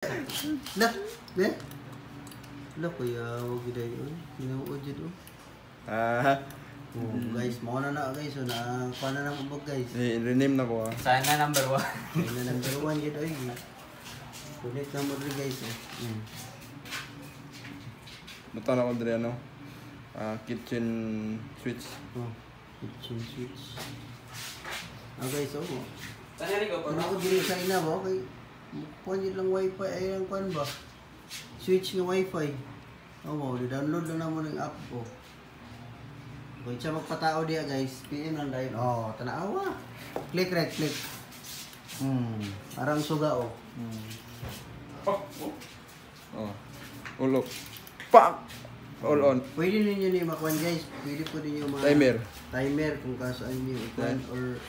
Lah, eh? Lah kuya, wag gid ayon. Tinuod jud oh. Oh, guys, mo na guys, so na kuana na mo guys. I-rename na ko ah. Sayang nga number 1. Ayun na number 1 gid oy. Kulit na mo rin guys eh. Buta na ko diri ano. Kitchen switch. Oh, kitchen switch. Guys, oh. Saan rin ko? Kung ako diri sa ina ba, kay kuan lang wifi ay ang kuan ba? Switch ng wifi. Oh, di-download lang namo ng app ko. Kung siya magpatao diya guys, PM lang dahil. Oh, tanawa. Click right, click. Parang suga oh. Oh. Ulok. Pak. All on. Pwede ninyo ni makuan guys. Pwede po ninyo timer kung kasaan niyo ikuan or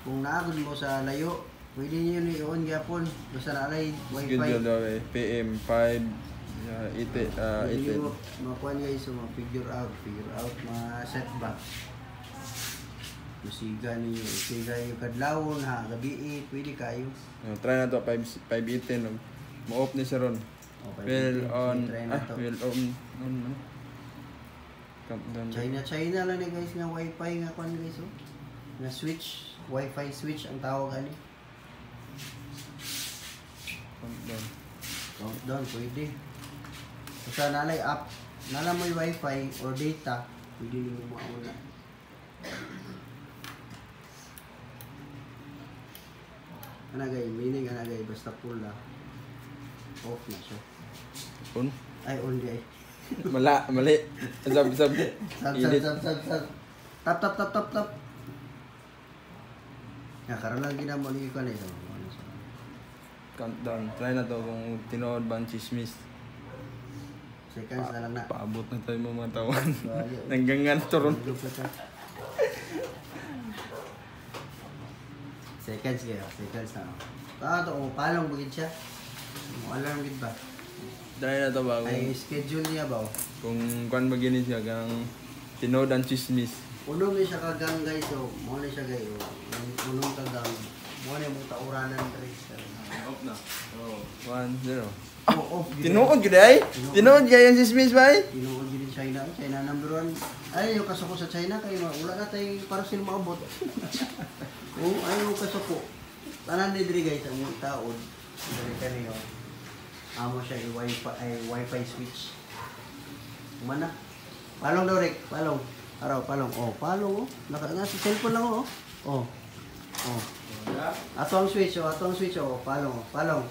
kung naagod mo sa layo, pwede niyo ni on gyapon basta nalay wifi. Schedule daw eh. PM 5 Pwede mo makuan guys so figure out ma-set back. Musiga niyo, musiga yung kadlawon ha, gabi pwede kayo. Try na to 518. Mo-off ni siya ron. Will on. Will on. China lang ni guys nga wifi nga kuan guys oh. Na switch, wifi switch ang tawag ani. Countdown pwede. Basta nalay app, nala mo wifi or data, pwede niyo mauna. Meaning basta full na. Off na siya. On? Ay, on di ay. Mali. Sab. Sab. Tap. Karon lang ginamo ni ko na ito. Countdown. Try na to kung tinood ba ang chismis. Seconds na lang na. Paabot na tayo mga tawan. Nanggangan to ron. Seconds na. Ito, palong bugid siya. Alarm gid ba? Try na to ba Ay, schedule niya ba? kung kuan magini siya kang tinood ang chismis. Unong ni siya kagang guys, so mo ni siya guys. Unong kagang. Mo ni mo tauranan diri. Off na. 1-0. Off. Tinuod gid ay? Tinuod gid ang chismis ba ay? Tinuod gid China. China number 1. Ay, yung kasuko sa China kay wala na tay para sila maabot. Ay yung kasuko. Tanan ni diri guys ang taod. Diri kaniyo. Amo siya wifi switch. Mana? Palong daw rek, palong. Araw, palong. Oh, palong oh. Naka sa cellphone lang oh. Oh. Ato ang switch oh, palong.